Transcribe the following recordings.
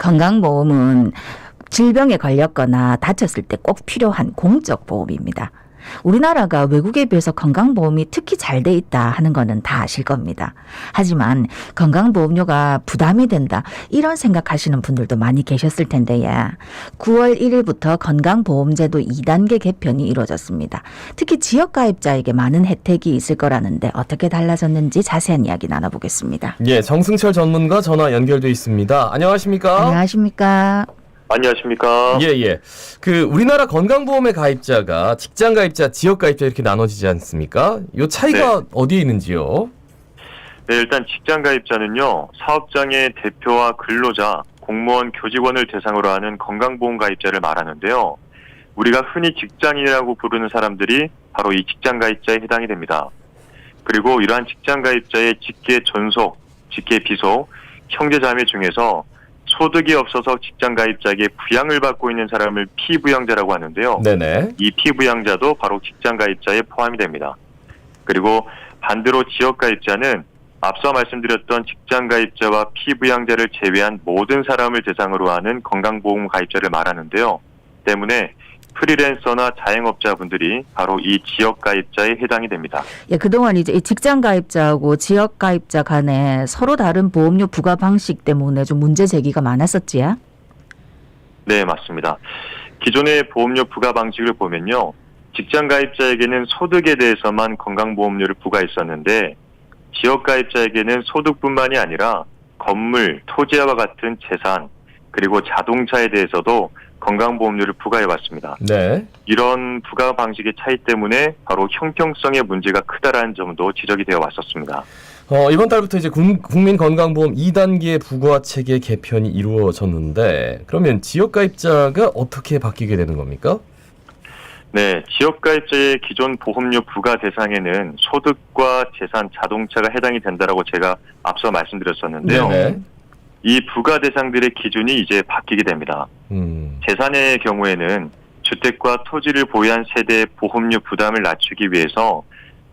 건강보험은 질병에 걸렸거나 다쳤을 때 꼭 필요한 공적 보험입니다. 우리나라가 외국에 비해서 건강보험이 특히 잘 돼 있다 하는 거는 다 아실 겁니다. 하지만 건강보험료가 부담이 된다 이런 생각하시는 분들도 많이 계셨을 텐데요. 9월 1일부터 건강보험제도 2단계 개편이 이루어졌습니다. 특히 지역가입자에게 많은 혜택이 있을 거라는데 어떻게 달라졌는지 자세한 이야기 나눠보겠습니다. 예, 정승철 전문가 전화 연결돼 있습니다. 안녕하십니까? 안녕하십니까? 안녕하십니까. 예. 우리나라 건강보험의 가입자가 직장 가입자, 지역 가입자 이렇게 나눠지지 않습니까? 요 차이가 네. 어디에 있는지요? 네, 일단 직장 가입자는요, 사업장의 대표와 근로자, 공무원, 교직원을 대상으로 하는 건강보험 가입자를 말하는데요. 우리가 흔히 직장인이라고 부르는 사람들이 바로 이 직장 가입자에 해당이 됩니다. 그리고 이러한 직장 가입자의 직계 존속, 직계 비속, 형제자매 중에서 소득이 없어서 직장 가입자에게 부양을 받고 있는 사람을 피부양자라고 하는데요. 네네. 이 피부양자도 바로 직장 가입자에 포함이 됩니다. 그리고 반대로 지역 가입자는 앞서 말씀드렸던 직장 가입자와 피부양자를 제외한 모든 사람을 대상으로 하는 건강보험 가입자를 말하는데요. 때문에 프리랜서나 자영업자분들이 바로 이 지역 가입자에 해당이 됩니다. 예, 그동안 이제 이 직장 가입자하고 지역 가입자 간에 서로 다른 보험료 부과 방식 때문에 좀 문제 제기가 많았었지요? 네, 맞습니다. 기존의 보험료 부과 방식을 보면요. 직장 가입자에게는 소득에 대해서만 건강보험료를 부과했었는데 지역 가입자에게는 소득뿐만이 아니라 건물, 토지와 같은 재산, 그리고 자동차에 대해서도 건강보험료를 부과해왔습니다. 네. 이런 부과 방식의 차이 때문에 바로 형평성의 문제가 크다라는 점도 지적이 되어 왔었습니다. 이번 달부터 이제 국민건강보험 2단계 부과 체계 개편이 이루어졌는데 그러면 지역 가입자가 어떻게 바뀌게 되는 겁니까? 네, 지역가입자의 기존 보험료 부과 대상에는 소득과 재산, 자동차가 해당이 된다라고 제가 앞서 말씀드렸었는데요. 네네. 이 부과 대상들의 기준이 이제 바뀌게 됩니다. 재산의 경우에는 주택과 토지를 보유한 세대의 보험료 부담을 낮추기 위해서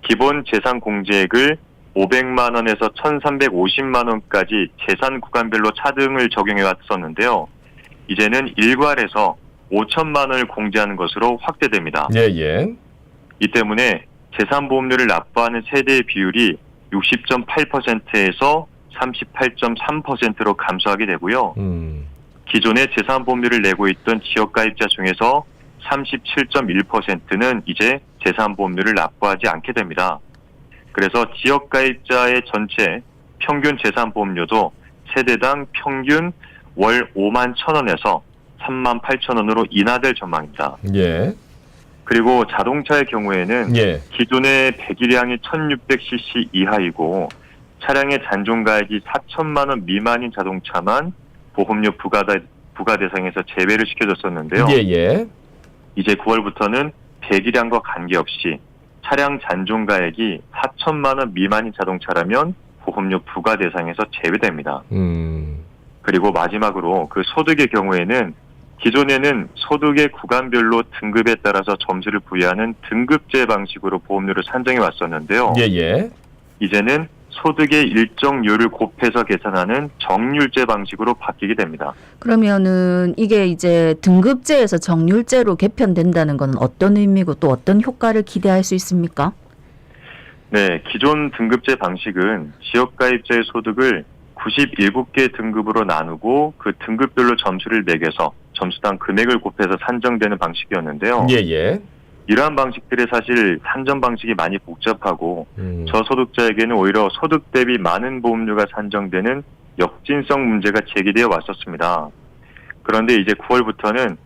기본 재산 공제액을 500만 원에서 1,350만 원까지 재산 구간별로 차등을 적용해 왔었는데요. 이제는 일괄해서 5천만 원을 공제하는 것으로 확대됩니다. 예. 이 때문에 재산보험료를 납부하는 세대의 비율이 60.8%에서 38.3%로 감소하게 되고요. 기존에 재산보험료를 내고 있던 지역가입자 중에서 37.1%는 이제 재산보험료를 납부하지 않게 됩니다. 그래서 지역가입자의 전체 평균 재산보험료도 세대당 평균 월 5만 1,000원에서 3만 8천 원으로 인하될 전망입니다. 예. 그리고 자동차의 경우에는 예. 기존의 배기량이 1600cc 이하이고 차량의 잔존가액이 4천만 원 미만인 자동차만 보험료 부과 대상에서 제외를 시켜줬었는데요. 예. 이제 9월부터는 배기량과 관계없이 차량 잔존가액이 4천만 원 미만인 자동차라면 보험료 부과 대상에서 제외됩니다. 그리고 마지막으로 그 소득의 경우에는 기존에는 소득의 구간별로 등급에 따라서 점수를 부여하는 등급제 방식으로 보험료를 산정해 왔었는데요. 예. 이제는 소득의 일정률을 곱해서 계산하는 정률제 방식으로 바뀌게 됩니다. 그러면은 이게 이제 등급제에서 정률제로 개편된다는 건 어떤 의미고 또 어떤 효과를 기대할 수 있습니까? 네, 기존 등급제 방식은 지역가입자의 소득을 97개 등급으로 나누고 그 등급별로 점수를 매겨서 점수당 금액을 곱해서 산정되는 방식이었는데요. 예. 이러한 방식들의 사실 산정 방식이 많이 복잡하고 저소득자에게는 오히려 소득 대비 많은 보험료가 산정되는 역진성 문제가 제기되어 왔었습니다. 그런데 이제 9월부터는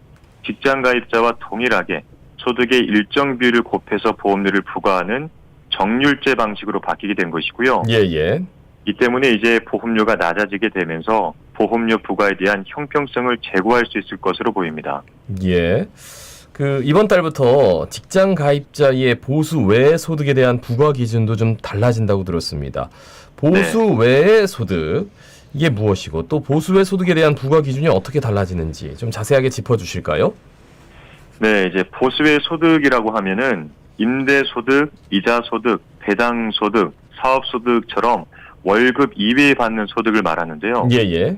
직장 가입자와 동일하게 소득의 일정 비율을 곱해서 보험료를 부과하는 정률제 방식으로 바뀌게 된 것이고요. 예. 이 때문에 이제 보험료가 낮아지게 되면서 보험료 부과에 대한 형평성을 제고할 수 있을 것으로 보입니다. 예. 이번 달부터 직장 가입자의 보수 외 소득에 대한 부과 기준도 좀 달라진다고 들었습니다. 보수 외의 소득, 이게 무엇이고 또 보수 외 소득에 대한 부과 기준이 어떻게 달라지는지 좀 자세하게 짚어주실까요? 네, 이제 보수 외 소득이라고 하면은 임대소득, 이자소득, 배당소득, 사업소득처럼 월급 이외에 받는 소득을 말하는데요. 예.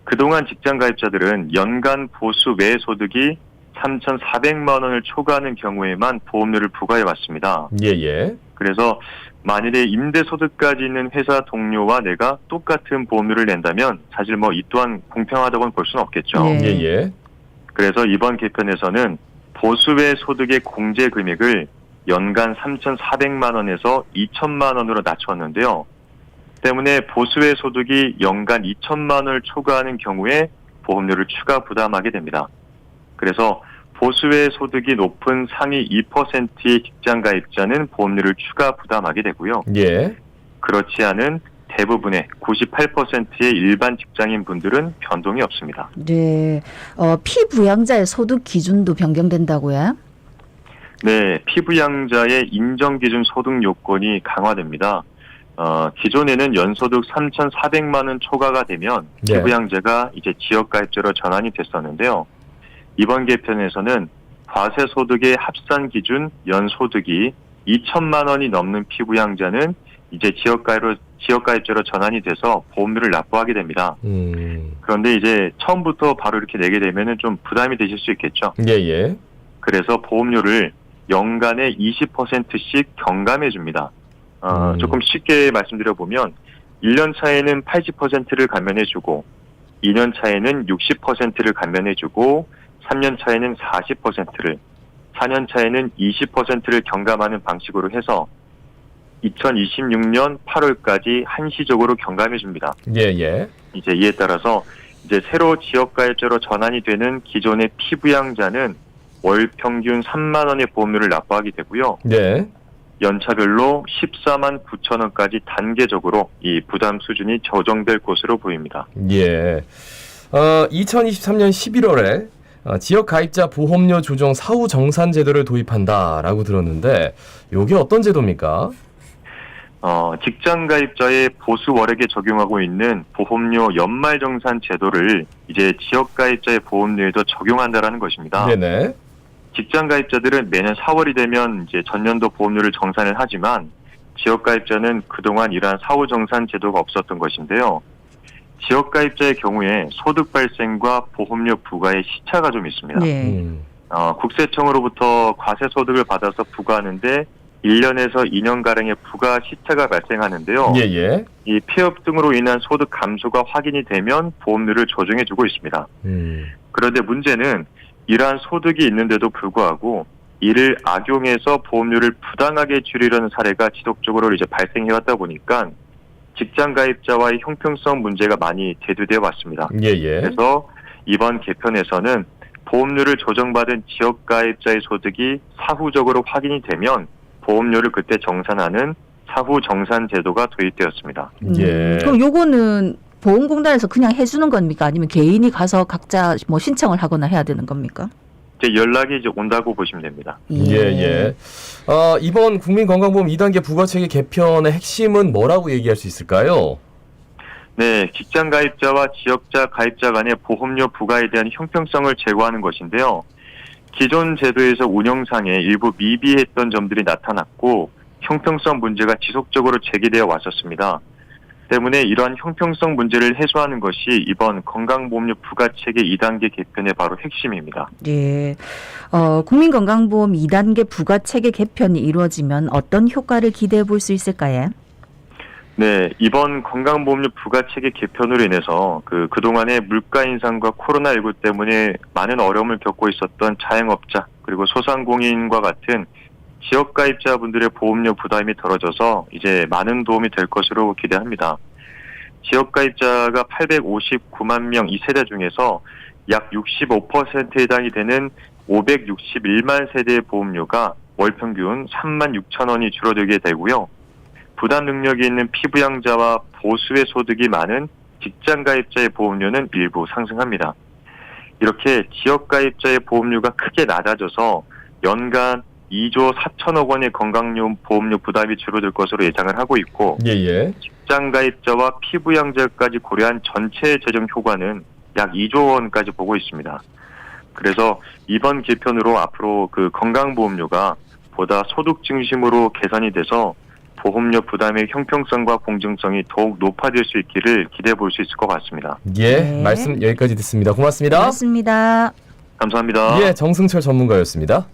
그동안 직장 가입자들은 연간 보수 외 소득이 3,400만 원을 초과하는 경우에만 보험료를 부과해 왔습니다. 예. 그래서 만일에 임대 소득까지 있는 회사 동료와 내가 똑같은 보험료를 낸다면 사실 뭐 이 또한 공평하다고는 볼 수는 없겠죠. 네. 예. 그래서 이번 개편에서는 보수 외 소득의 공제 금액을 연간 3,400만 원에서 2천만 원으로 낮췄는데요. 때문에 보수 외 소득이 연간 2천만 원을 초과하는 경우에 보험료를 추가 부담하게 됩니다. 그래서 보수 외 소득이 높은 상위 2%의 직장 가입자는 보험료를 추가 부담하게 되고요. 예. 그렇지 않은 대부분의 98%의 일반 직장인 분들은 변동이 없습니다. 네. 피부양자의 소득 기준도 변경된다고요? 네, 피부양자의 인정 기준 소득 요건이 강화됩니다. 기존에는 연소득 3,400만 원 초과가 되면 네. 피부양자가 이제 지역가입자로 전환이 됐었는데요. 이번 개편에서는 과세소득의 합산 기준 연소득이 2천만 원이 넘는 피부양자는 이제 지역가입자로 전환이 돼서 보험료를 납부하게 됩니다. 그런데 이제 처음부터 바로 이렇게 내게 되면은 좀 부담이 되실 수 있겠죠. 예. 그래서 보험료를 연간에 20%씩 경감해 줍니다. 조금 쉽게 말씀드려보면 1년 차에는 80%를 감면해주고 2년 차에는 60%를 감면해주고 3년 차에는 40%를 4년 차에는 20%를 경감하는 방식으로 해서 2026년 8월까지 한시적으로 경감해 줍니다. 예. 이제 이에 따라서 이제 새로 지역가입자로 전환이 되는 기존의 피부양자는 월 평균 3만 원의 보험료를 납부하게 되고요. 네. 연차별로 14만 9천 원까지 단계적으로 이 부담 수준이 조정될 것으로 보입니다. 예. 2023년 11월에 지역 가입자 보험료 조정 사후 정산 제도를 도입한다라고 들었는데 요게 어떤 제도입니까? 직장 가입자의 보수 월액에 적용하고 있는 보험료 연말 정산 제도를 이제 지역 가입자의 보험료에도 적용한다라는 것입니다. 네네. 직장 가입자들은 매년 4월이 되면 이제 전년도 보험료를 정산을 하지만 지역 가입자는 그동안 이러한 사후 정산 제도가 없었던 것인데요. 지역 가입자의 경우에 소득 발생과 보험료 부과의 시차가 좀 있습니다. 네. 국세청으로부터 과세 소득을 받아서 부과하는데 1년에서 2년가량의 부과 시차가 발생하는데요. 예. 이 폐업 등으로 인한 소득 감소가 확인이 되면 보험료를 조정해주고 있습니다. 그런데 문제는 이러한 소득이 있는데도 불구하고 이를 악용해서 보험료를 부당하게 줄이려는 사례가 지속적으로 이제 발생해왔다 보니까 직장 가입자와의 형평성 문제가 많이 대두되어 왔습니다. 예. 그래서 이번 개편에서는 보험료를 조정받은 지역 가입자의 소득이 사후적으로 확인이 되면 보험료를 그때 정산하는 사후 정산 제도가 도입되었습니다. 예. 그럼 요거는 보험공단에서 그냥 해주는 겁니까? 아니면 개인이 가서 각자 뭐 신청을 하거나 해야 되는 겁니까? 이제 연락이 이제 온다고 보시면 됩니다. 예. 이번 국민건강보험 2단계 부가체계 개편의 핵심은 뭐라고 얘기할 수 있을까요? 네, 직장 가입자와 지역자 가입자 간의 보험료 부과에 대한 형평성을 제고하는 것인데요. 기존 제도에서 운영상에 일부 미비했던 점들이 나타났고 형평성 문제가 지속적으로 제기되어 왔었습니다. 때문에 이러한 형평성 문제를 해소하는 것이 이번 건강보험료 부가체계 2단계 개편의 바로 핵심입니다. 예. 국민건강보험 2단계 부가체계 개편이 이루어지면 어떤 효과를 기대해 볼 수 있을까요? 네, 이번 건강보험료 부가체계 개편으로 인해서 그동안의 물가 인상과 코로나19 때문에 많은 어려움을 겪고 있었던 자영업자 그리고 소상공인과 같은 지역가입자분들의 보험료 부담이 덜어져서 이제 많은 도움이 될 것으로 기대합니다. 지역가입자가 859만 명 이 세대 중에서 약 65%에 해당이 되는 561만 세대의 보험료가 월 평균 3만 6천 원이 줄어들게 되고요. 부담 능력이 있는 피부양자와 보수의 소득이 많은 직장가입자의 보험료는 일부 상승합니다. 이렇게 지역가입자의 보험료가 크게 낮아져서 연간 2조 4천억 원의 건강보험료 부담이 줄어들 것으로 예상을 하고 있고 예. 직장가입자와 피부양자까지 고려한 전체 재정 효과는 약 2조 원까지 보고 있습니다. 그래서 이번 개편으로 앞으로 건강보험료가 보다 소득 중심으로 개선이 돼서 보험료 부담의 형평성과 공정성이 더욱 높아질 수 있기를 기대해 볼 수 있을 것 같습니다. 예, 네. 말씀 여기까지 듣습니다. 고맙습니다. 고맙습니다. 감사합니다. 예, 정승철 전문가였습니다.